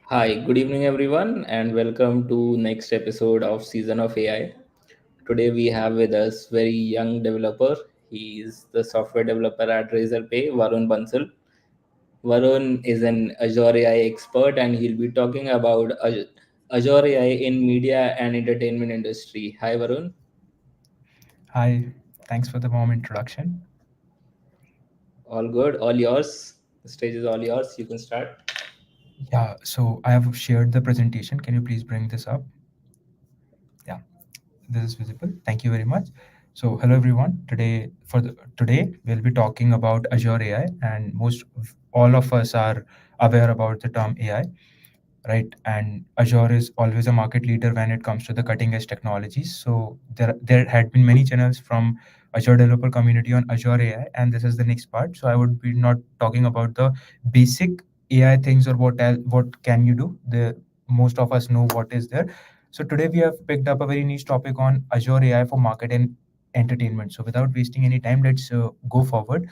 Hi, good evening everyone and welcome to next episode of Season of AI. Today we have with us very young developer. He is the software developer at Razorpay, Varun Bansal. Varun is an Azure AI expert and he'll be talking about Azure AI in media and entertainment industry. Hi Varun, Hi, thanks for the warm introduction. all good, all yours. The stage is all yours. You can start. Yeah, so I have shared the presentation. Can you please bring this up? Yeah, this is visible. Thank you very much. So, hello everyone. Today we'll be talking about Azure AI, and all of us are aware about the term AI, right? And Azure is always a market leader when it comes to the cutting edge technologies. So there had been many channels from Azure developer community on Azure AI, and this is the next part. So I would be not talking about the basic AI things or what can you do. The most of us know what is there. So today we have picked up a very niche topic on Azure AI for market and entertainment. So without wasting any time, let's go forward.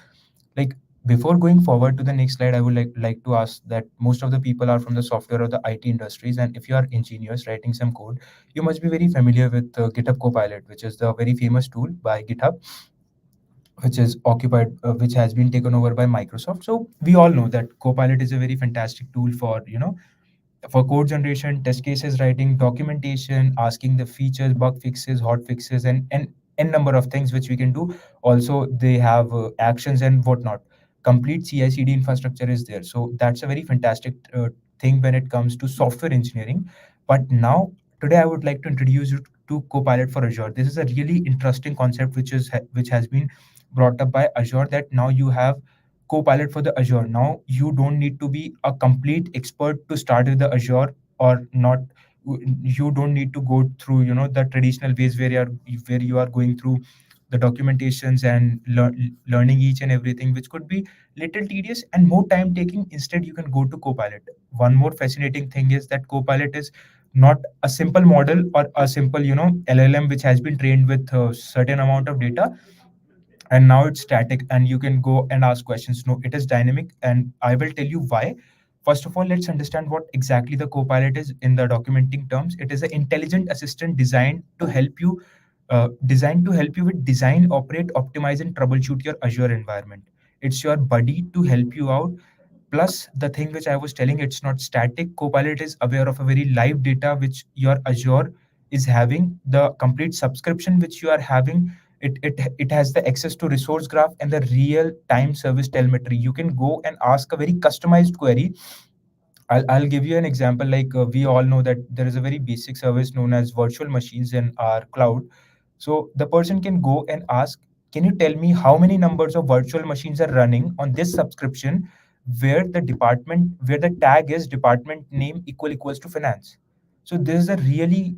Like before going forward to the next slide, I would like to ask that most of the people are from the software or the IT industries, and if you are engineers writing some code, you must be very familiar with GitHub Copilot, which is the very famous tool by GitHub, which has been taken over by Microsoft. So we all know that Copilot is a very fantastic tool for code generation, test cases writing, documentation, asking the features, bug fixes, hot fixes, and n number of things which we can do. Also, they have actions and whatnot. Complete CI/CD infrastructure is there, so that's a very fantastic thing when it comes to software engineering. But now, today, I would like to introduce you to Copilot for Azure. This is a really interesting concept which has been brought up by Azure. That now you have Copilot for the Azure. Now you don't need to be a complete expert to start with the Azure or not. You don't need to go through the traditional ways where you are going through the documentations and learning each and everything, which could be little tedious and more time taking. Instead, you can go to Copilot. One more fascinating thing is that Copilot is not a simple model or a simple LLM which has been trained with a certain amount of data and now it's static and you can go and ask questions. No, it is dynamic, and I will tell you why. First of all, let's understand what exactly the Copilot is in the documenting terms. It is an intelligent assistant designed to help you with design, operate, optimize, and troubleshoot your Azure environment. It's your buddy to help you out. Plus, the thing which I was telling, it's not static. Copilot is aware of a very live data which your Azure is having. The complete subscription which you are having, it has the access to resource graph and the real time service telemetry. You can go and ask a very customized query. I'll give you an example. Like we all know that there is a very basic service known as virtual machines in our cloud. So the person can go and ask, can you tell me how many numbers of virtual machines are running on this subscription where the tag is department name equals to finance. So this is a really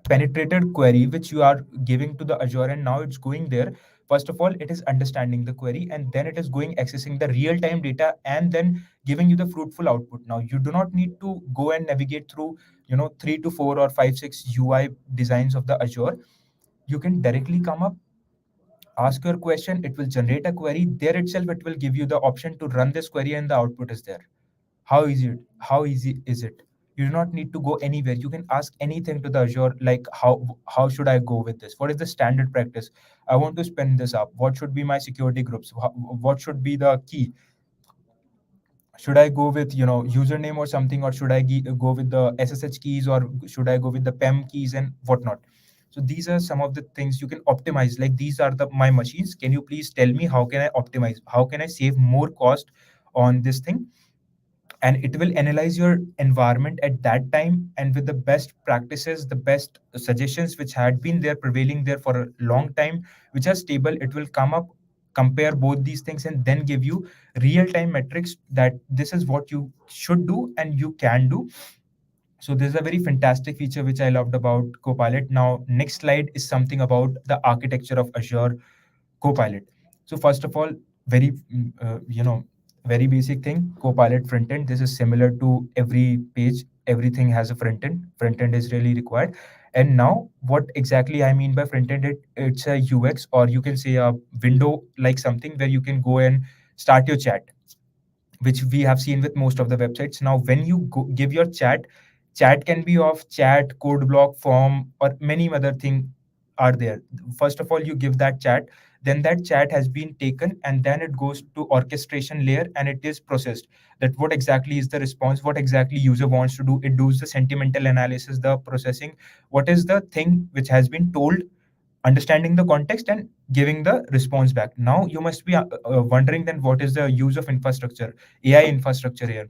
penetrated query which you are giving to the Azure, and now it's going there. First of all, it is understanding the query, and then it is going accessing the real time data and then giving you the fruitful output. Now you do not need to go and navigate through 3 to 4 or 5 6 UI designs of the Azure. You can directly come up, ask your question, it will generate a query there itself. It will give you the option to run this query and the output is there. How easy is it? You do not need to go anywhere. You can ask anything to the Azure, like how should I go with this? What is the standard practice? I want to spin this up. What should be my security groups? What should be the key? Should I go with username or something, or should I go with the SSH keys, or should I go with the PEM keys and whatnot? So these are some of the things you can optimize. Like, these are the my machines. Can you please tell me how can I optimize? How can I save more cost on this thing? And it will analyze your environment at that time, and with the best practices, the best suggestions which had been there prevailing there for a long time, which are stable, it will come up, compare both these things, and then give you real time metrics that this is what you should do and you can do. So this is a very fantastic feature which I loved about Copilot. Now next slide is something about the architecture of Azure Copilot. So first of all, very very basic thing, Copilot front end. This is similar to every page. Everything has a front end. Front end is really required. And now, what exactly I mean by front end? It's a UX, or you can say a window like something where you can go and start your chat. which we have seen with most of the websites. Now, when you give your chat, chat can be of chat, code block, form, or many other thing are there. First of all, you give that chat, then that chat has been taken, and then it goes to orchestration layer and it is processed. That what exactly is the response, what exactly user wants to do. It does the sentimental analysis, the processing, what is the thing which has been told, understanding the context and giving the response back. Now you must be wondering, then what is the use of infrastructure, AI infrastructure here?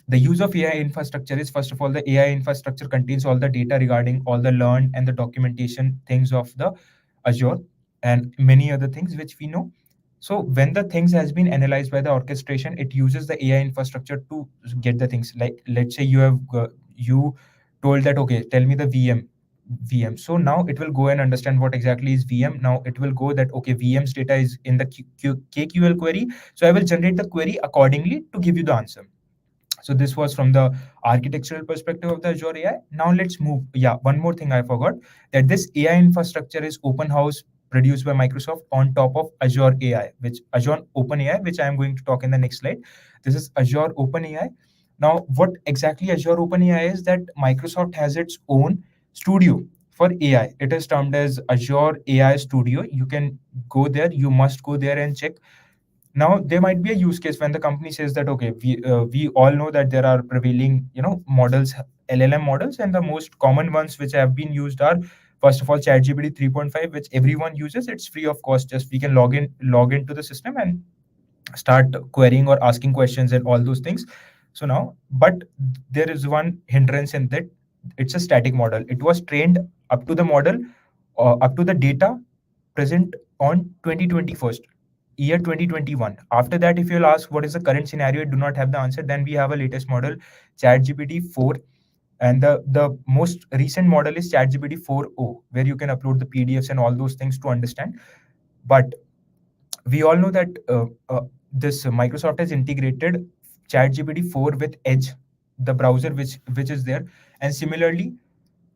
The use of AI infrastructure is, first of all, the AI infrastructure contains all the data regarding all the learned and the documentation things of the Azure and many other things which we know. So when the things has been analyzed by the orchestration, it uses the AI infrastructure to get the things. Like, let's say you have you told that, okay, tell me the VM. So now it will go and understand what exactly is VM. Now it will go that, okay, VM's data is in the KQL query. So I will generate the query accordingly to give you the answer. So this was from the architectural perspective of the Azure AI. Now let's move. Yeah, one more thing I forgot, that this AI infrastructure is open house, produced by Microsoft on top of Azure AI, which Azure Open AI, which I am going to talk in the next slide. This is Azure Open AI. Now, what exactly Azure Open AI is, that Microsoft has its own studio for AI. It is termed as Azure AI Studio. You can go there. You must go there and check. Now there might be a use case when the company says that, okay, we all know that there are prevailing, models, LLM models, and the most common ones which have been used are, first of all, ChatGPT 3.5, which everyone uses. It's free of cost. Just we can log into the system and start querying or asking questions and all those things. So now, but there is one hindrance in that. It's a static model. It was trained up to the model, up to the data present on 2021st year 2021. After that, if you'll ask what is the current scenario, I do not have the answer. Then we have a latest model, ChatGPT 4, and the most recent model is ChatGPT 4o, where you can upload the PDFs and all those things to understand. But we all know that this Microsoft has integrated ChatGPT 4 with Edge, the browser which is there, and similarly,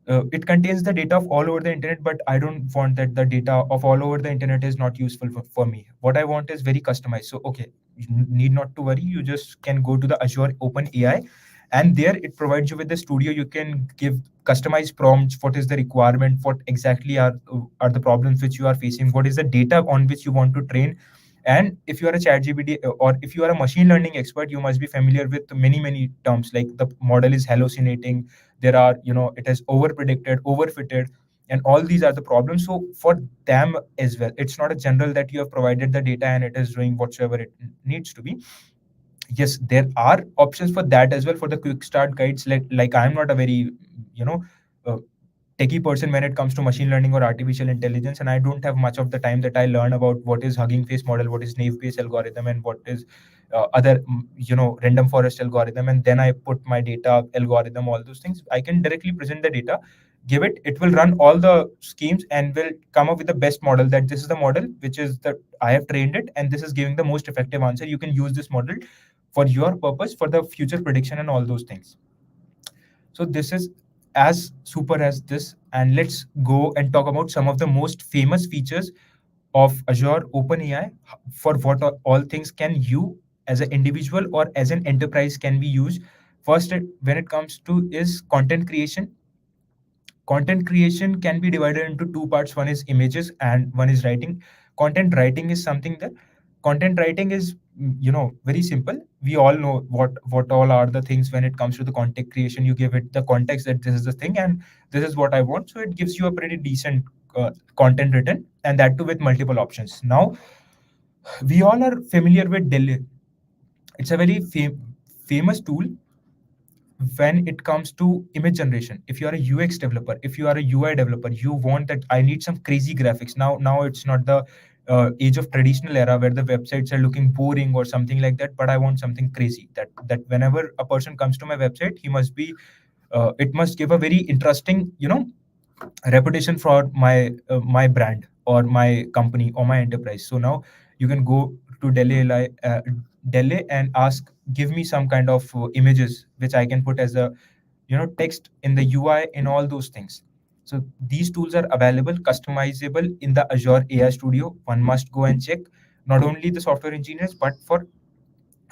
it contains the data of all over the internet. But I don't want that the data of all over the internet is not useful for me. What I want is very customized. So okay, you need not to worry. You just can go to the Azure Open AI, and there it provides you with the studio. You can give customized prompts. What is the requirement? What exactly are the problems which you are facing? What is the data on which you want to train? And if you are a chat GPT, or if you are a machine learning expert, you must be familiar with many terms, like the model is hallucinating. There are, it is over predicted, overfitted, and all these are the problems. So for them as well, it's not a general that you have provided the data and it is doing whatsoever it needs to be. Yes, there are options for that as well, for the quick start guides. Like I'm not a very, you know uh, techie person when it comes to machine learning or artificial intelligence, and I don't have much of the time that I learn about what is Hugging Face model, what is naive Bayes algorithm, and what is other, random forest algorithm, and then I put my data algorithm, all those things. I can directly present the data, give it, it will run all the schemes and will come up with the best model, that this is the model which is that I have trained it, and this is giving the most effective answer. You can use this model for your purpose, for the future prediction and all those things. So this is as super as this. And let's go and talk about some of the most famous features of Azure OpenAI. For what all things can you as an individual or as an enterprise can be used. First, when it comes to is content creation. Content creation can be divided into two parts. One is images and one is writing. Content writing is something that content writing is, very simple. We all know what all are the things when it comes to the content creation. You give it the context that this is the thing and this is what I want, so it gives you a pretty decent content written, and that too with multiple options. Now we all are familiar with Delhi. It's a very famous tool when it comes to image generation. If you are a UX developer, if you are a UI developer, you want that I need some crazy graphics. Now it's not the age of traditional era where the websites are looking boring or something like that, but I want something crazy, that whenever a person comes to my website, he must be it must give a very interesting, reputation for my brand or my company or my enterprise. So now you can go to Delhi and ask, give me some kind of images which I can put as a, text in the UI and all those things. So these tools are available, customizable in the Azure AI Studio. One must go and check, not only the software engineers but for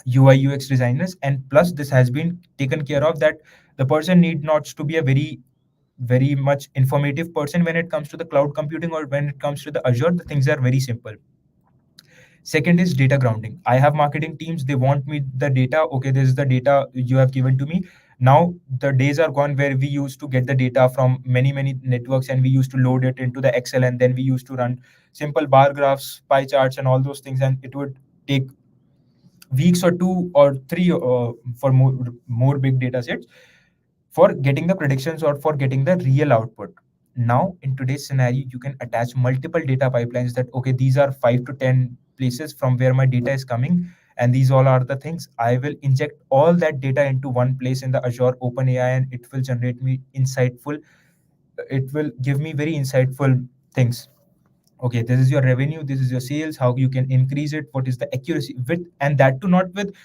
UI UX designers, and plus this has been taken care of that the person need not to be a very much informative person when it comes to the cloud computing or when it comes to the Azure. The things are very simple. Second is data grounding. I have marketing teams, they want me the data. Okay, this is the data you have given to me. Now the days are gone where we used to get the data from many networks and we used to load it into the Excel, and then we used to run simple bar graphs, pie charts, and all those things, and it would take weeks or 2 or 3 for more big data sets for getting the predictions or for getting the real output. Now in today's scenario you can attach multiple data pipelines that okay, these are 5 to 10 places from where my data is coming, and these all are the things. I will inject all that data into one place in the Azure OpenAI, and it will generate me insightful, it will give me very insightful things. Okay, this is your revenue, this is your sales, how you can increase it, what is the accuracy with, and that too not with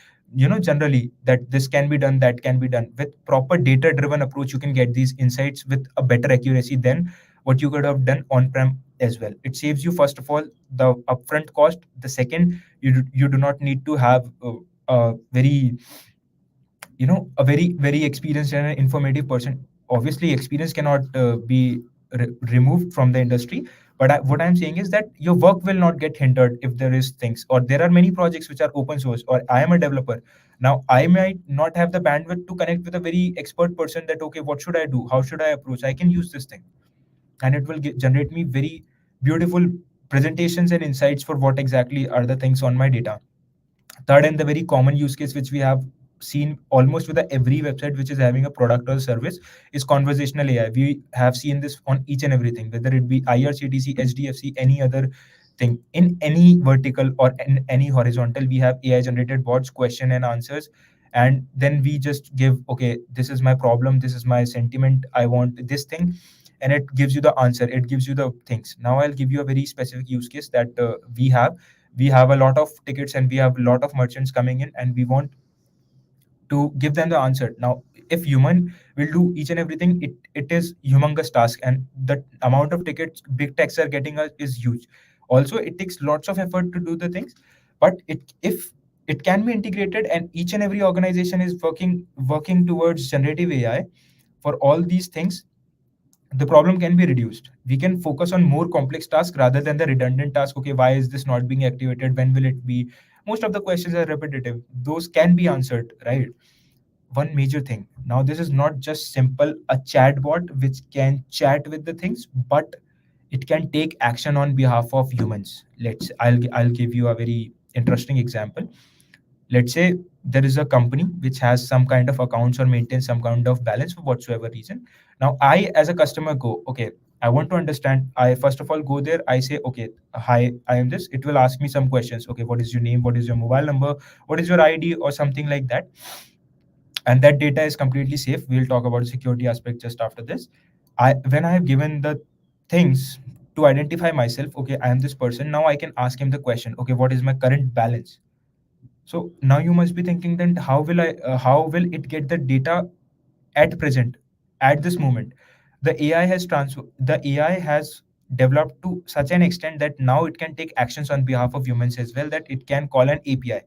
generally that this can be done, that can be done. With proper data driven approach you can get these insights with a better accuracy than what you could have done on prem as well. It saves you first of all the upfront cost. The second, you do not need to have a very a very experienced and an informative person. Obviously experience cannot be removed from the industry, but what I'm saying is that your work will not get hindered if there is things, or there are many projects which are open source, or I am a developer. Now I might not have the bandwidth to connect with a very expert person that okay, what should I do, how should I approach, I can use this thing, and it will generate me very beautiful presentations and insights for what exactly are the things on my data. Third, and the very common use case which we have seen almost with every website which is having a product or service, is conversational AI. We have seen this on each and everything, whether it be IRCTC, HDFC, any other thing. In any vertical or in any horizontal, we have AI generated bots, question and answers. And then we just give, okay, this is my problem, this is my sentiment, I want this thing. And it gives you the answer, it gives you the things. Now I'll give you a very specific use case that we have a lot of tickets and we have a lot of merchants coming in, and we want to give them the answer. Now if human will do each and everything, it is humongous task, and the amount of tickets big techs are getting is huge. Also it takes lots of effort to do the things, but if it can be integrated and each and every organization is working towards generative AI for all these things, the problem can be reduced. We can focus on more complex tasks rather than the redundant task. Okay, why is this not being activated, when will it be? Most of the questions are repetitive, those can be answered, right? One major thing, now this is not just simple a chatbot which can chat with the things, but it can take action on behalf of humans. I'll give you a very interesting example. Let's say there is a company which has some kind of accounts or maintains some kind of balance for whatsoever reason. Now I as a customer go, okay, I want to understand. I first of all go there, I say, okay, hi, I am this. It will ask me some questions. Okay, what is your name, what is your mobile number, what is your ID, or something like that. And that data is completely safe. We'll talk about security aspect just after this. When I have given the things to identify myself, okay, I am this person. Now I can ask him the question, okay, what is my current balance? So now you must be thinking, then how will it get the data at present, at this moment? The AI has developed to such an extent that now it can take actions on behalf of humans as well, that it can call an API.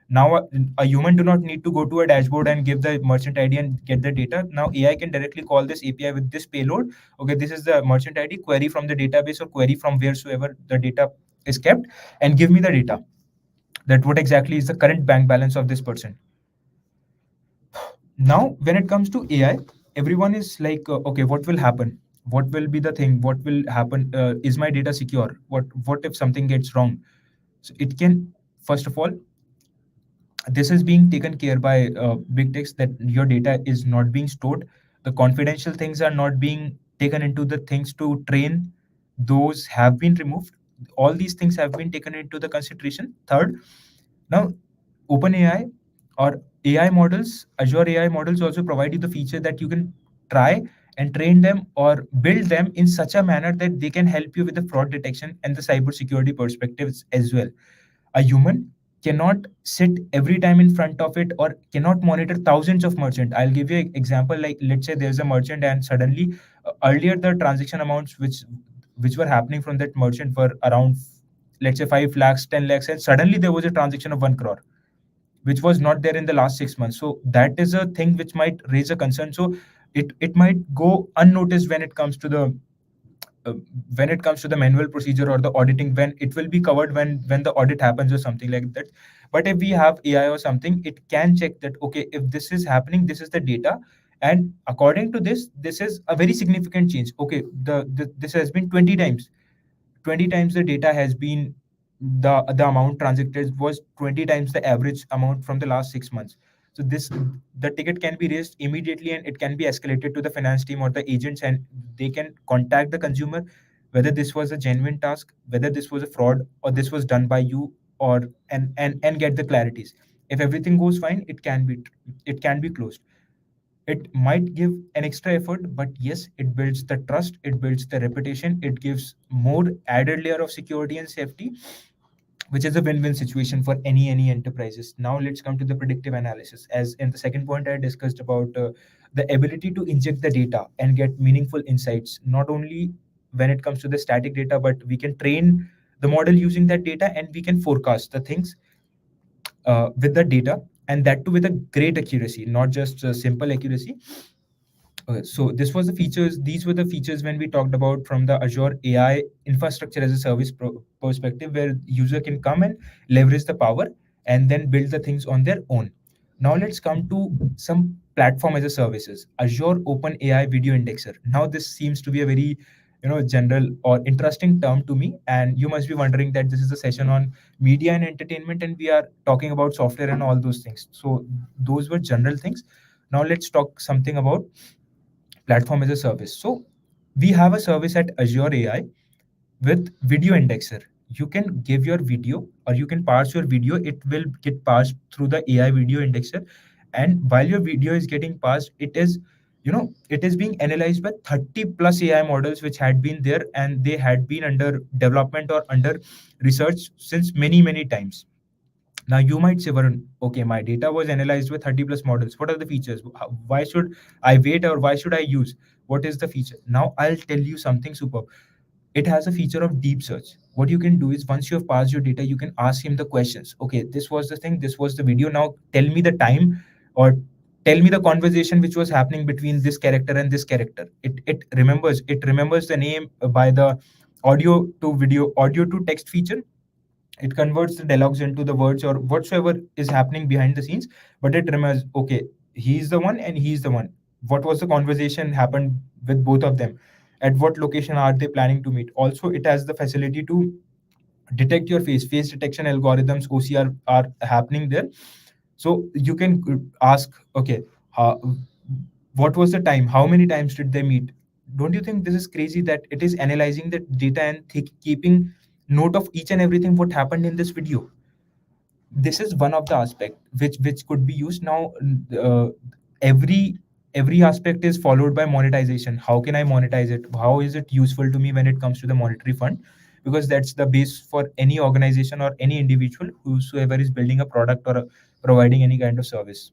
Now a human do not need to go to a dashboard and give the merchant ID and get the data. Now AI can directly call this API with this payload. Okay, this is the merchant ID, query from the database or query from wheresoever the data is kept, and give me the data, that what exactly is the current bank balance of this person. Now when it comes to AI, everyone is like, okay, what will happen, what will be the thing, what will happen, is my data secure, what if something gets wrong? So it can, first of all, this is being taken care by big techs, that your data is not being stored, the confidential things are not being taken into the things to train, those have been removed. All these things have been taken into the consideration. Third, now OpenAI or AI models, Azure AI models also provide you the feature that you can try and train them or build them in such a manner that they can help you with the fraud detection and the cybersecurity perspectives as well. A human cannot sit every time in front of it or cannot monitor thousands of merchants. I'll give you an example. Like let's say there's a merchant and suddenly earlier the transaction amounts which were happening from that merchant were around, let's say, 5 lakhs, 10 lakhs, and suddenly there was a transaction of 1 crore. which was not there in the last 6 months. So that is a thing which might raise a concern. So it might go unnoticed uh, when it comes to the manual procedure or the auditing, when it will be covered when the audit happens or something like that. But if we have AI or something, it can check that, okay, if this is happening, this is the data, and according to this, this is a very significant change. Okay, this has been 20 times. 20 times the data has been, the amount transacted was 20 times the average amount from the last 6 months. So this, the ticket can be raised immediately, and it can be escalated to the finance team or the agents, and they can contact the consumer whether this was a genuine task, whether this was a fraud, or this was done by you, or and get the clarities. If everything goes fine, it can be closed. It might give an extra effort, but yes, it builds the trust, it builds the reputation, it gives more added layer of security and safety, which is a win-win situation for any enterprises. Now let's come to the predictive analysis. As in the second point, I discussed about the ability to inject the data and get meaningful insights, not only when it comes to the static data, but we can train the model using that data, and we can forecast the things with the data, and that too with a great accuracy, not just simple accuracy. Okay, so this was the features. These were the features when we talked about from the Azure AI infrastructure as a service perspective, where user can come and leverage the power and then build the things on their own. Now let's come to some platform as a services. Azure Open AI Video Indexer. Now this seems to be a very general or interesting term to me, and you must be wondering that this is a session on media and entertainment, and we are talking about software and all those things. So those were general things. Now let's talk something about platform as a service. So we have a service at Azure AI with video indexer. You can give your video, or you can parse your video. It will get parsed through the AI video indexer. And while your video is getting parsed, it is being analyzed by 30 plus AI models which had been there, and they had been under development or under research since many times. Now you might say, Varun, okay, my data was analyzed with 30 plus models. What are the features? Why should I wait, or why should I use? What is the feature? Now I'll tell you something superb. It has a feature of deep search. What you can do is, once you have passed your data, you can ask him the questions. Okay, this was the thing, this was the video. Now tell me the time, or tell me the conversation which was happening between this character and this character. It remembers the name by the audio to text feature. It converts the dialogues into the words or whatsoever is happening behind the scenes, but it remembers, okay, he's the one and he's the one. What was the conversation happened with both of them? At what location are they planning to meet? Also, it has the facility to detect your face detection algorithms, OCR are happening there. So you can ask, okay, how, what was the time, how many times did they meet? Don't you think this is crazy that it is analyzing the data and keeping note of each and everything what happened in this video? This is one of the aspect which could be used now. uh, every aspect is followed by monetization. How can I monetize it? How is it useful to me when it comes to the monetary fund? Because that's the base for any organization or any individual whosoever is building a product or providing any kind of service.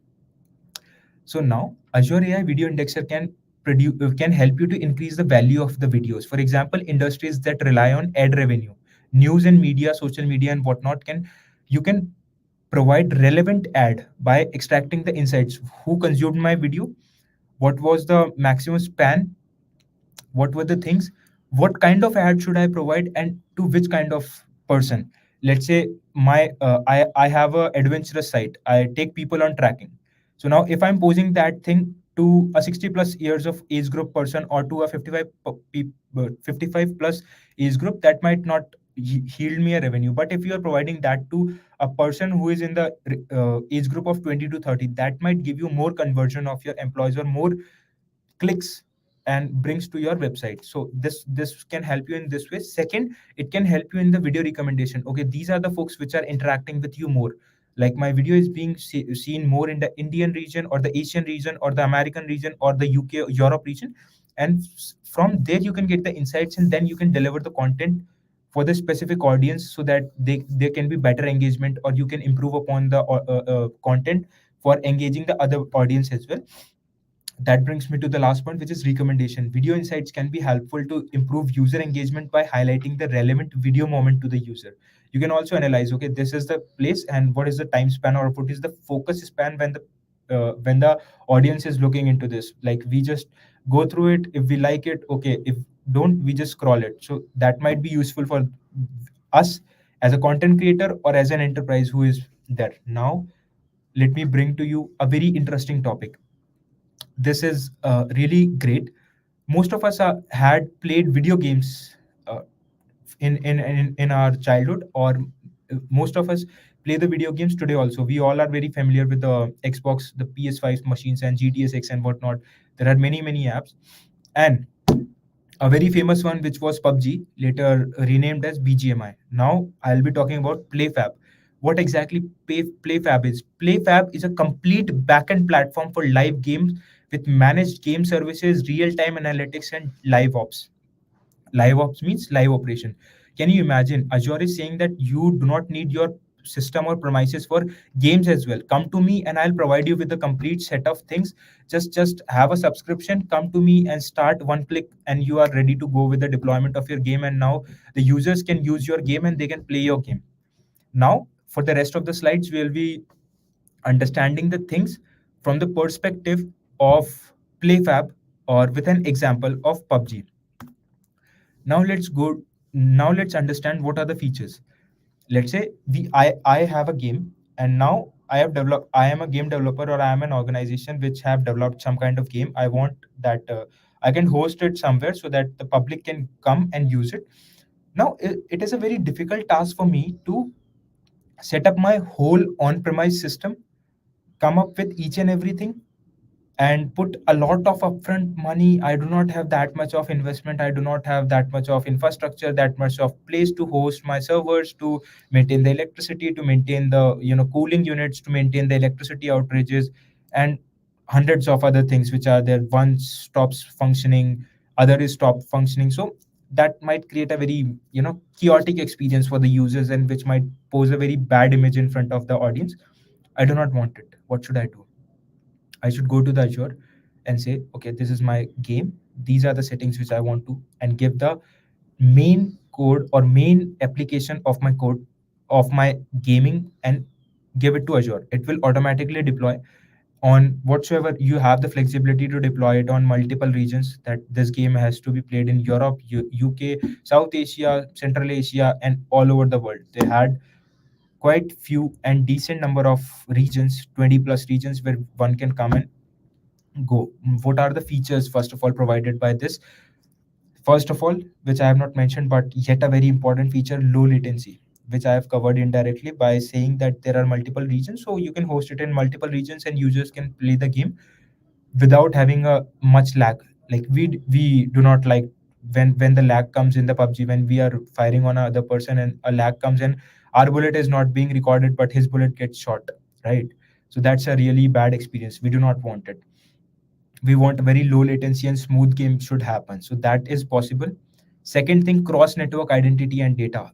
So now Azure AI Video Indexer can help you to increase the value of the videos. For example, industries that rely on ad revenue, news and media, social media, and whatnot, can you can provide relevant ad by extracting the insights. Who consumed my video? What was the maximum span? What were the things? What kind of ad should I provide, and to which kind of person? Let's say I have a adventurous site. I take people on trekking. So now if I'm posing that thing to a 60 plus years of age group person, or to a 55 plus age group, that might not yield me a revenue. But if you are providing that to a person who is in the age group of 20 to 30, that might give you more conversion of your employees, or more clicks and brings to your website. So this can help you in this way. Second, it can help you in the video recommendation. Okay, these are the folks which are interacting with you more. Like, my video is being seen more in the Indian region, or the Asian region, or the American region, or the UK or Europe region. And from there you can get the insights, and then you can deliver the content for the specific audience, so that there can be better engagement, or you can improve upon the content for engaging the other audience as well. That brings me to the last point, which is recommendation. Video insights can be helpful to improve user engagement by highlighting the relevant video moment to the user. You can also analyze, okay, this is the place and what is the time span or what is the focus span when the audience is looking into this. Like we just go through it, if we like it, okay, if don't, we just scroll it. So that might be useful for us as a content creator or as an enterprise who is there. Now let me bring to you a very interesting topic. This is really great. Most of us had played video games uh, in our childhood, or most of us play the video games today also. We all are very familiar with the Xbox, the PS5 machines, and GTA 6 and whatnot. There are many apps, and a very famous one which was PUBG, later renamed as BGMI. Now I'll be talking about PlayFab. What exactly PlayFab is? PlayFab is a complete backend platform for live games with managed game services, real-time analytics, and live ops. Live ops means live operation. Can you imagine? Azure is saying that you do not need your system or premises for games as well. Come to me and I'll provide you with the complete set of things. Just have a subscription, come to me and start one click, and you are ready to go with the deployment of your game. And now the users can use your game and they can play your game. Now, for the rest of the slides, we'll be understanding the things from the perspective of PlayFab or with an example of PUBG. Now let's go. Now let's understand what are the features. Let's say I have a game, and now I am a game developer, or I am an organization which have developed some kind of game. I want that I can host it somewhere so that the public can come and use it. Now it is a very difficult task for me to set up my whole on-premise system, come up with each and everything, and put a lot of upfront money. I do not have that much of investment. I do not have that much of infrastructure, that much of place to host my servers, to maintain the electricity, to maintain the cooling units, to maintain the electricity outrages, and hundreds of other things which are there. One stops functioning, other is stop functioning. So that might create a very chaotic experience for the users, and which might pose a very bad image in front of the audience. I do not want it. What should I do? I should go to the Azure and say, okay, this is my game. These are the settings which I want to, and give the main code or main application of my code of my gaming, and give it to Azure. It will automatically deploy on whatsoever. You have the flexibility to deploy it on multiple regions, that this game has to be played in Europe, UK, South Asia, Central Asia, and all over the world. They had quite few and decent number of regions, 20 plus regions, where one can come and go. What are the features, first of all, provided by this? First of all, which I have not mentioned, but yet a very important feature, low latency, which I have covered indirectly by saying that there are multiple regions. So you can host it in multiple regions and users can play the game without having a much lag. Like we do not like when the lag comes in the PUBG, when we are firing on another person and a lag comes and our bullet is not being recorded, but his bullet gets shot, right? So that's a really bad experience. We do not want it. We want very low latency and smooth game should happen. So that is possible. Second thing, cross network identity and data.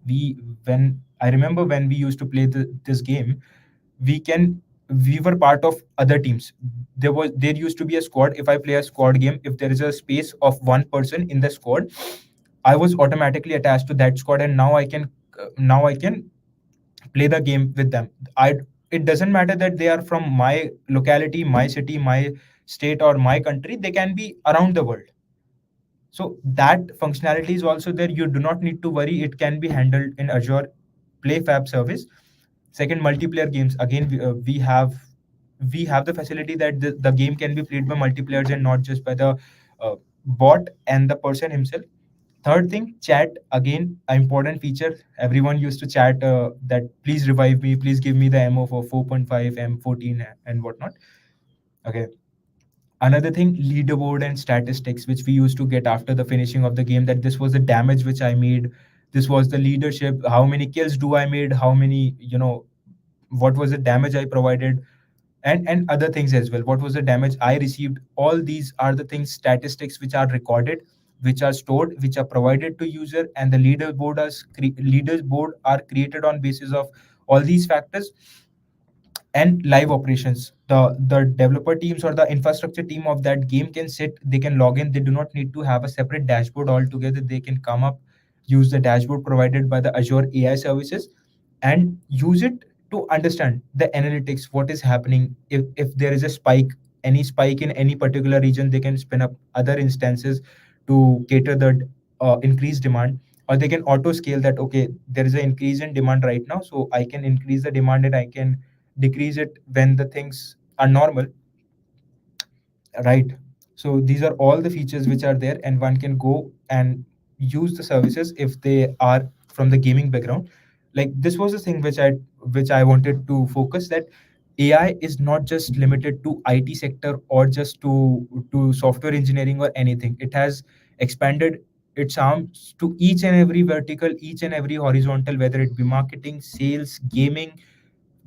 When I remember when we used to play this game, we can we were part of other teams. There used to be a squad. If I play a squad game, if there is a space of one person in the squad, I was automatically attached to that squad, and now I can play the game with them. I It doesn't matter that they are from my locality, my city, my state, or my country. They can be around the world. So that functionality is also there. You do not need to worry. It can be handled in Azure PlayFab service. Second, multiplayer games. Again, we have the facility that the game can be played by multiplayers and not just by the bot and the person himself. Third thing, chat. Again, an important feature. Everyone used to chat that please revive me, please give me the ammo for 4.5, M14, and whatnot. Okay. Another thing, leaderboard and statistics, which we used to get after the finishing of the game, that this was the damage which I made, this was the leadership, how many kills do I made, how many, what was the damage I provided, and other things as well. What was the damage I received? All these are the things, statistics which are recorded, which are stored, which are provided to user, and the leaderboard are created on basis of all these factors. And live operations, the developer teams or the infrastructure team of that game can sit, they can log in. They do not need to have a separate dashboard altogether. They can come up, use the dashboard provided by the Azure AI services, and use it to understand the analytics, what is happening. If there is a spike, any spike in any particular region, they can spin up other instances to cater the increased demand, or they can auto scale that, okay, there is an increase in demand right now, so I can increase the demand and I can decrease it when the things are normal, right? So these are all the features which are there, and one can go and use the services if they are from the gaming background. Like, this was the thing which I wanted to focus, that AI is not just limited to IT sector or just to software engineering or anything. It has expanded its arms to each and every vertical, each and every horizontal, whether it be marketing, sales, gaming,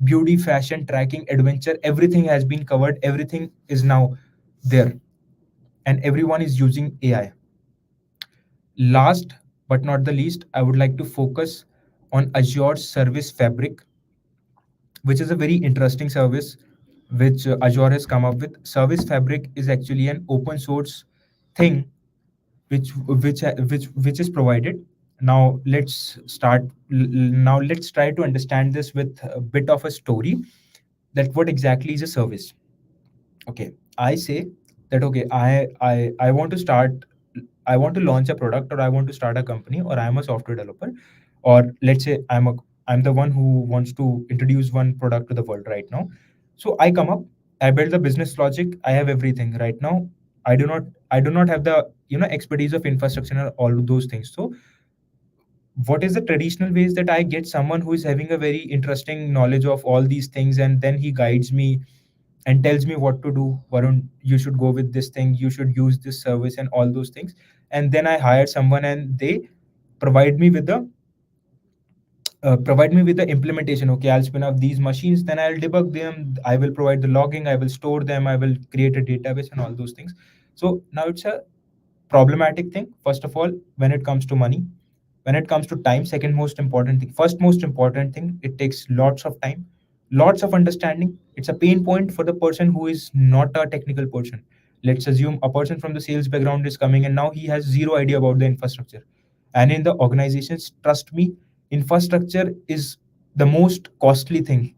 beauty, fashion, tracking, adventure. Everything has been covered, everything is now there, and everyone is using AI. Last but not the least, I would like to focus on Azure Service Fabric, which is a very interesting service which Azure has come up with. Service Fabric is actually an open source thing which is provided. Now let's try to understand this with a bit of a story, that what exactly is a service. Okay, I say that, okay, I want to start, I want to launch a product, or I want to start a company, or I'm a software developer, or let's say I'm the one who wants to introduce one product to the world right now. So I come up, I build the business logic, I have everything right now. I do not have the expertise of infrastructure and all of those things. So what is the traditional ways that I get someone who is having a very interesting knowledge of all these things, and then he guides me and tells me what to do. Varun, you should go with this thing, you should use this service and all those things. And then I hire someone and they provide me with the implementation. Okay, I'll spin up these machines, then I'll debug them, I will provide the logging, I will store them, I will create a database and all those things. So now it's a problematic thing. First of all, when it comes to money, when it comes to time, second most important thing, first most important thing, it takes lots of time, lots of understanding. It's a pain point for the person who is not a technical person. Let's assume a person from the sales background is coming and now he has zero idea about the infrastructure. And in the organizations, trust me, infrastructure is the most costly thing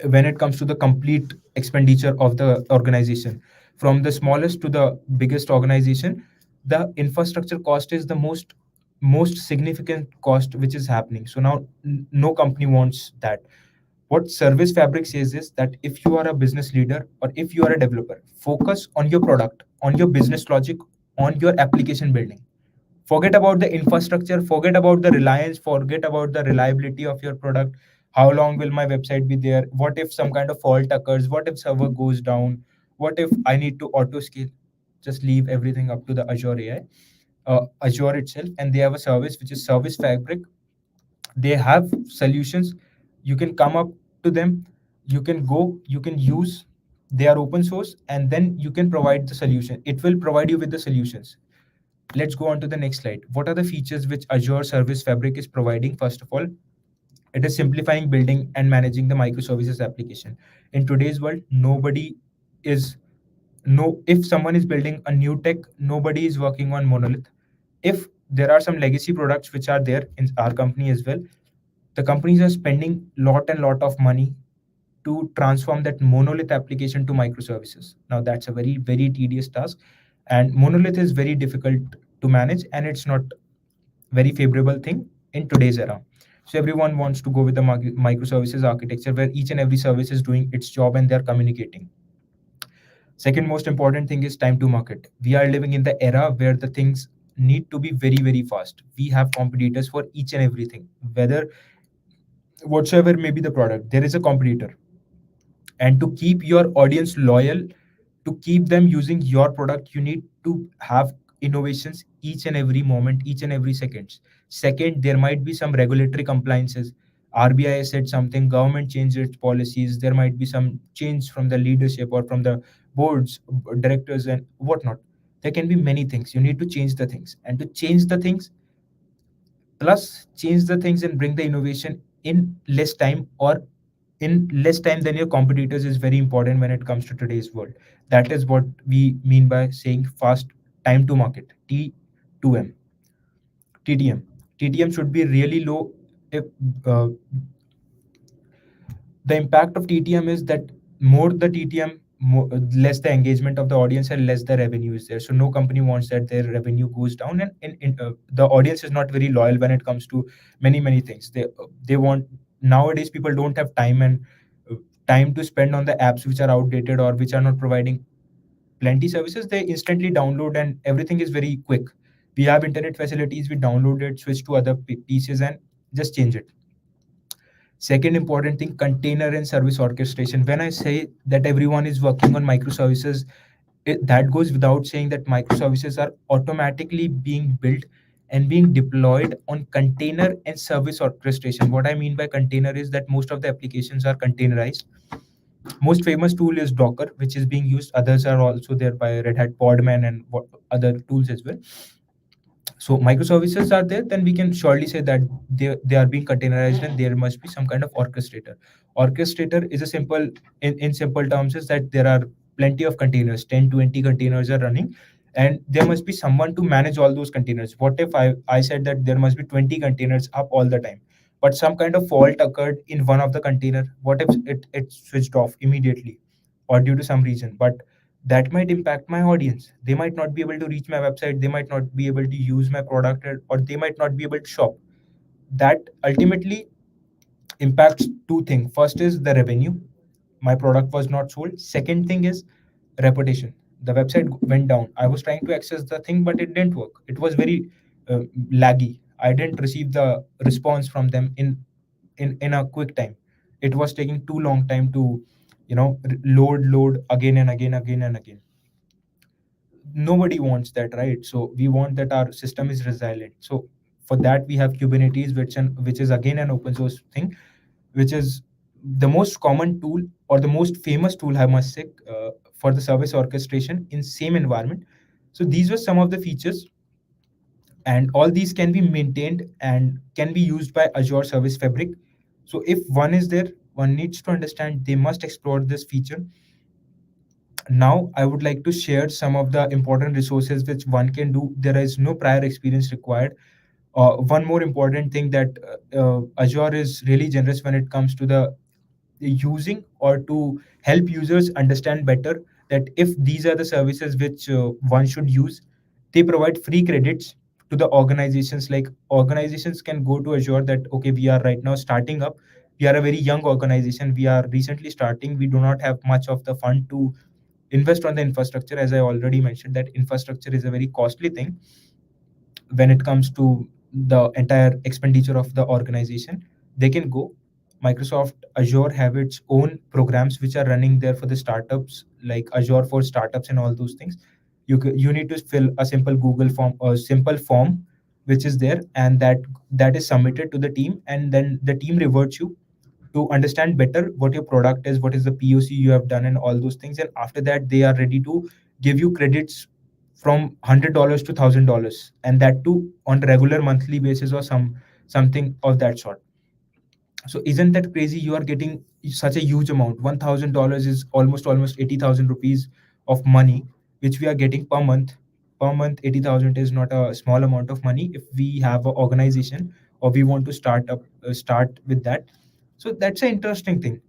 when it comes to the complete expenditure of the organization. From the smallest to the biggest organization, the infrastructure cost is the most significant cost which is happening. So now no company wants that. What Service Fabric says is that if you are a business leader or if you are a developer, focus on your product, on your business logic, on your application building. Forget about the infrastructure, forget about the reliance, forget about the reliability of your product. How long will my website be there? What if some kind of fault occurs? What if server goes down? What if I need to auto scale? Just leave everything up to the Azure AI, Azure itself, and they have a service which is Service Fabric. They have solutions. You can come up to them, you can go, you can use. They are open source, and then you can provide the solution. It will provide you with the solutions. Let's go on to the next slide. What are the features which Azure Service Fabric is providing? First of all, it is simplifying building and managing the microservices application. In today's world, nobody is no if someone is building a new tech, nobody is working on monolith. If there are some legacy products which are there in our company as well, the companies are spending lot and lot of money to transform that monolith application to microservices. Now that's a very very tedious task, and monolith is very difficult to manage, and it's not very favorable thing in today's era. So everyone wants to go with the microservices architecture where each and every service is doing its job and they're communicating. Second most important thing is time to market. We are living in the era where the things need to be very very fast. We have competitors for each and everything, whether whatsoever may be the product, there is a competitor. And to keep your audience loyal, to keep them using your product, you need to have innovations each and every moment, each and every second. Second, there might be some regulatory compliances. RBI said something, government changed its policies, there might be some change from the leadership or from the boards, directors and whatnot. There can be many things, you need to change the things, and to change the things, plus change the things and bring the innovation in less time, or in less time than your competitors, is very important when it comes to today's world. That is what we mean by saying fast time to market, T2M. TTM. TTM should be really low if uh, the impact of TTM is that more the TTM, less the engagement of the audience and less the revenue is there. So no company wants that their revenue goes down, and the audience is not very loyal when it comes to many things. They want, nowadays people don't have time and uh, time to spend on the apps which are outdated or which are not providing plenty services. They instantly download and everything is very quick. We have internet facilities, we download it, switch to other pieces and just change it. Second important thing, container and service orchestration. When I say that everyone is working on microservices, that goes without saying that microservices are automatically being built and being deployed on container and service orchestration. What I mean by container is that most of the applications are containerized. Most famous tool is Docker, which is being used. Others are also there by Red Hat Podman and other tools as well. So microservices are there, then we can surely say that they are being containerized and there must be some kind of orchestrator. Orchestrator is a simple, in simple terms, is that there are plenty of containers, 10 20 containers are running, and there must be someone to manage all those containers. What if I said that there must be 20 containers up all the time, but some kind of fault occurred in one of the container? What if it switched off immediately or due to some reason? But that might impact my audience. They might not be able to reach my website, they might not be able to use my product, or they might not be able to shop. That ultimately impacts two things. First is the revenue, my product was not sold. Second thing is reputation. The website went down, I was trying to access the thing but it didn't work, it was very uh, laggy, I didn't receive the response from them in a quick time. It was taking too long time to load again and again. Nobody wants that, right? So we want that our system is resilient. So for that we have Kubernetes, which is again an open source thing, which is the most common tool or the most famous tool, I must say, for the service orchestration in same environment. So these were some of the features, and all these can be maintained and can be used by Azure Service Fabric. So if one is there, one needs to understand they must explore this feature. Now I would like to share some of the important resources which one can do. There is no prior experience required. One more important thing, that Azure is really generous when it comes to the using or to help users understand better that if these are the services which one should use. They provide free credits to the organizations. Like, organizations can go to Azure that, okay, we are right now starting up, we are a very young organization, we are recently starting, we do not have much of the fund to invest on the infrastructure. As I already mentioned, that infrastructure is a very costly thing when it comes to the entire expenditure of the organization. They can go. Microsoft Azure have its own programs which are running there for the startups, like Azure for startups and all those things. You need to fill a simple Google form, a simple form which is there, and that is submitted to the team, and then the team reverts you to understand better what your product is, what is the POC you have done, and all those things. And after that, they are ready to give you credits from $100 to $1,000, and that too on a regular monthly basis or something of that sort. So isn't that crazy? You are getting such a huge amount. $1,000 is almost 80,000 rupees of money, which we are getting per month. Per month, 80,000 is not a small amount of money if we have an organization or we want to start with that. So that's an interesting thing.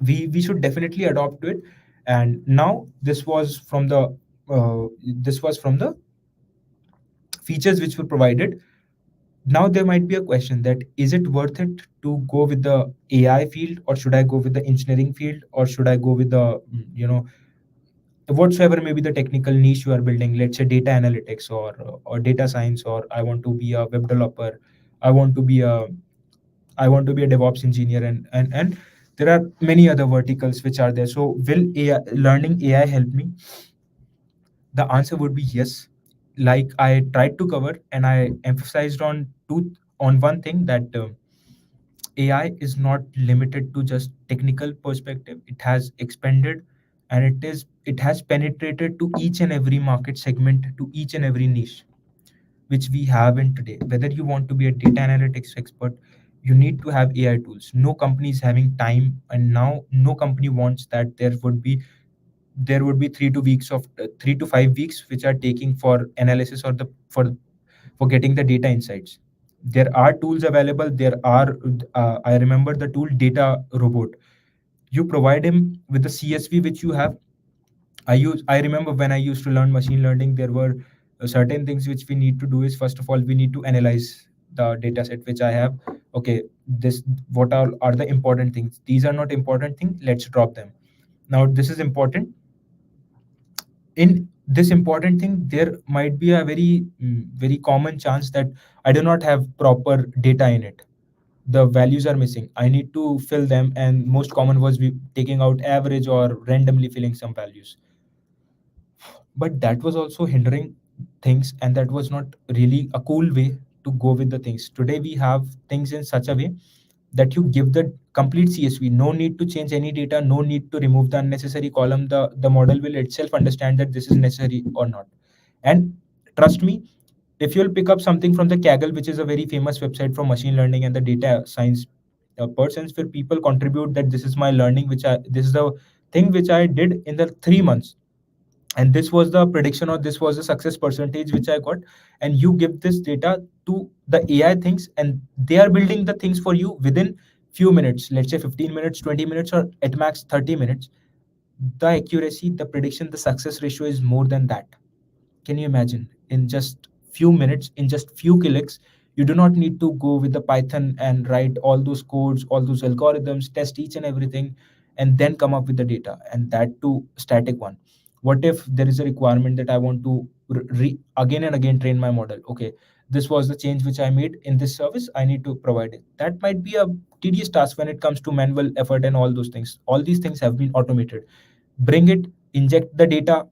We should definitely adopt to it. And now this was from the features which were provided. Now there might be a question that, is it worth it to go with the AI field, or should I go with the engineering field, or should I go with the whatsoever maybe the technical niche you are building, let's say data analytics or data science, or I want to be a web developer, I want to be a I want to be a DevOps engineer, and there are many other verticals which are there. So will learning AI help me? The answer would be yes. Like I tried to cover, and I emphasized on one thing, that AI is not limited to just technical perspective. It has expanded, and it has penetrated to each and every market segment, to each and every niche which we have in today. Whether you want to be a data analytics expert, you need to have AI tools. No company is having time, and now no company wants that there would be 3 to 5 weeks which are taking for analysis, or the for getting the data insights. There are tools available. There are, I remember the tool Data Robot. You provide him with the CSV which you have. I remember when I used to learn machine learning, there were certain things which we need to do. Is first of all we need to analyze the data set which I have. Okay, this, what are the important things? These are not important things, let's drop them. Now this is important. In this important thing, there might be a very common chance that I do not have proper data in it. The values are missing, I need to fill them, and most common was we taking out average or randomly filling some values. But that was also hindering things, and that was not really a cool way to go with the things. Today we have things in such a way that you give the complete CSV, no need to change any data, no need to remove the unnecessary column. The model will itself understand that this is necessary or not. And trust me, if you'll pick up something from the Kaggle, which is a very famous website for machine learning and the data science persons, where people contribute that this is my learning, this is the thing which I did in the 3 months, and this was the prediction, or this was the success percentage which I got. And you give this data to the AI things, and they are building the things for you within few minutes, let's say 15 minutes, 20 minutes, or at max 30 minutes. The accuracy, the prediction, the success ratio is more than that. Can you imagine? In just few minutes, in just few clicks, you do not need to go with the Python and write all those codes, all those algorithms, test each and everything, and then come up with the data, and that too static one. What if there is a requirement that I want to again and again train my model? Okay, this was the change which I made in this service. I need to provide it. That might be a tedious task when it comes to manual effort and all those things. All these things have been automated. Bring it, inject the data,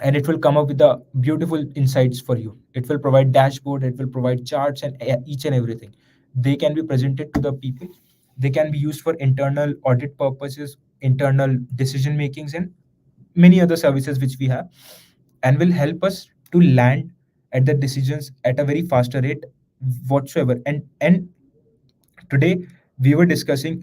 and it will come up with the beautiful insights for you. It will provide dashboard, it will provide charts, and each and everything. They can be presented to the people. They can be used for internal audit purposes, internal decision makings, and many other services which we have, and will help us to land at the decisions at a very faster rate whatsoever. And today we were discussing,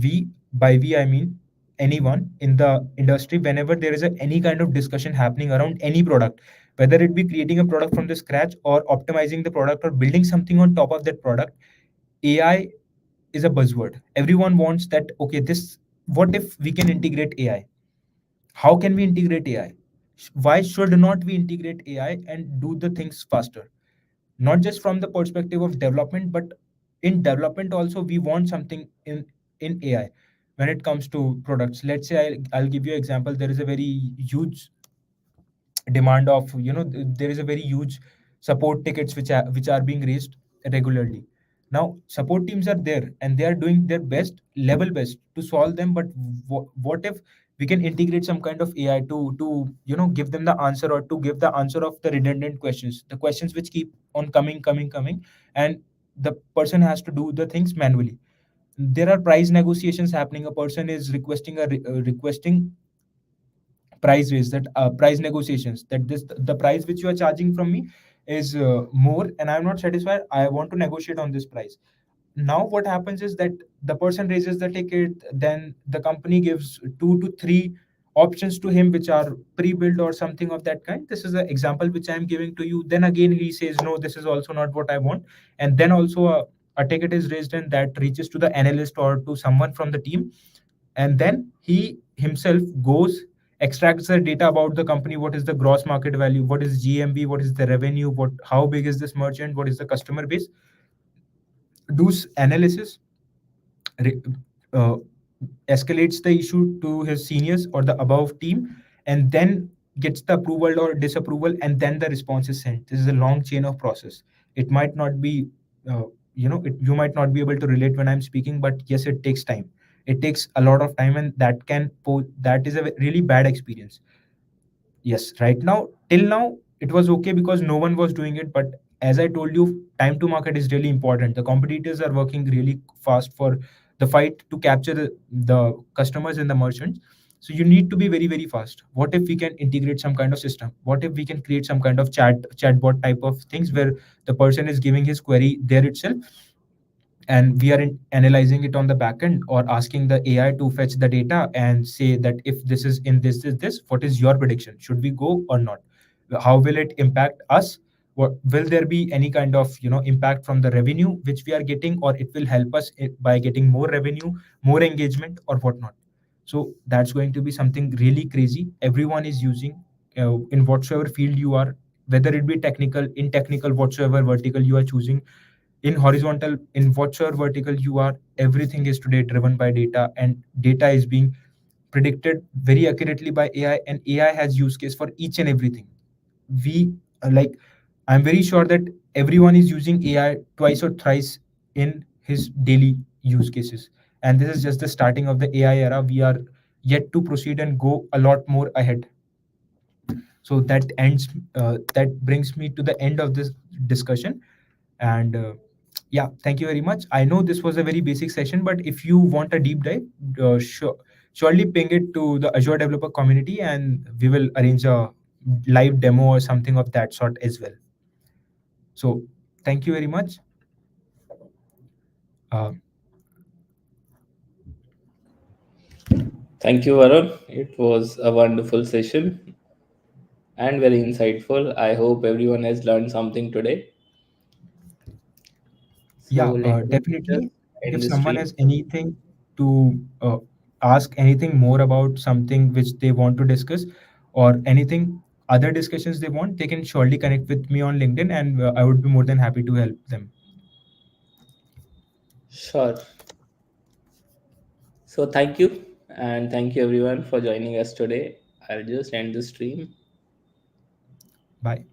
we, by we I mean anyone in the industry, whenever there is any kind of discussion happening around any product, whether it be creating a product from the scratch or optimizing the product or building something on top of that product, AI is a buzzword. Everyone wants that. Okay, this, what if we can integrate AI? How can we integrate AI? Why should not we integrate AI and do the things faster? Not just from the perspective of development, but in development also we want something in AI. When it comes to products, let's say I'll give you an example. There is a very huge demand of, there is a very huge support tickets which are being raised regularly. Now support teams are there and they are doing their best, level best, to solve them. But what if we can integrate some kind of AI to give them the answer, or to give the answer of the redundant questions, the questions which keep on coming, and the person has to do the things manually. There are price negotiations happening. A person is requesting requesting price raise, that price negotiations, that this, the price which you are charging from me is more, and I'm not satisfied, I want to negotiate on this price. Now what happens is that the person raises the ticket, then the company gives 2 to 3 options to him which are pre-built or something of that kind. This is an example which I'm giving to you. Then again he says no, this is also not what I want. And then also a ticket is raised, and that reaches to the analyst or to someone from the team. And then he himself goes, extracts the data about the company. What is the gross market value, what is GMV, what is the revenue, what, how big is this merchant, what is the customer base, does analysis, re- uh, escalates the issue to his seniors or the above team, and then gets the approval or disapproval, and then the response is sent. This is a long chain of process. It might not be, you might not be able to relate when I'm speaking, but yes, it takes time. It takes a lot of time, and that is a really bad experience. Yes, right now, till now, it was okay because no one was doing it. But as I told you, time to market is really important. The competitors are working really fast for the fight to capture the customers and the merchants. So you need to be very, very fast. What if we can integrate some kind of system? What if we can create some kind of chatbot type of things where the person is giving his query there itself, and we are analyzing it on the back end, or asking the AI to fetch the data and say that if this is in this, what is your prediction? Should we go or not? How will it impact us? what will there be any kind of impact from the revenue which we are getting, or it will help us by getting more revenue, more engagement, or whatnot. So that's going to be something really crazy. Everyone is using, in whatsoever field you are, whether it be technical, in technical, whatsoever vertical you are choosing, in horizontal, in whatsoever vertical you are, everything is today driven by data, and data is being predicted very accurately by AI, and AI has use case for each and everything. We like, I'm very sure that everyone is using AI twice or thrice in his daily use cases, and this is just the starting of the AI era. We are yet to proceed and go a lot more ahead. So that brings me to the end of this discussion. And yeah, thank you very much. I know this was a very basic session, but if you want a deep dive, surely ping it to the Azure developer community, and we will arrange a live demo or something of that sort as well. So thank you very much. uh, Thank you, Varun. It was a wonderful session and very insightful. I hope everyone has learned something today. So yeah, let me just definitely. end If the someone stream. has anything to ask, anything more about something which they want to discuss, or anything other discussions they want, they can surely connect with me on LinkedIn, and I would be more than happy to help them. Sure. So thank you, and thank you everyone for joining us today. I'll just end the stream. Bye.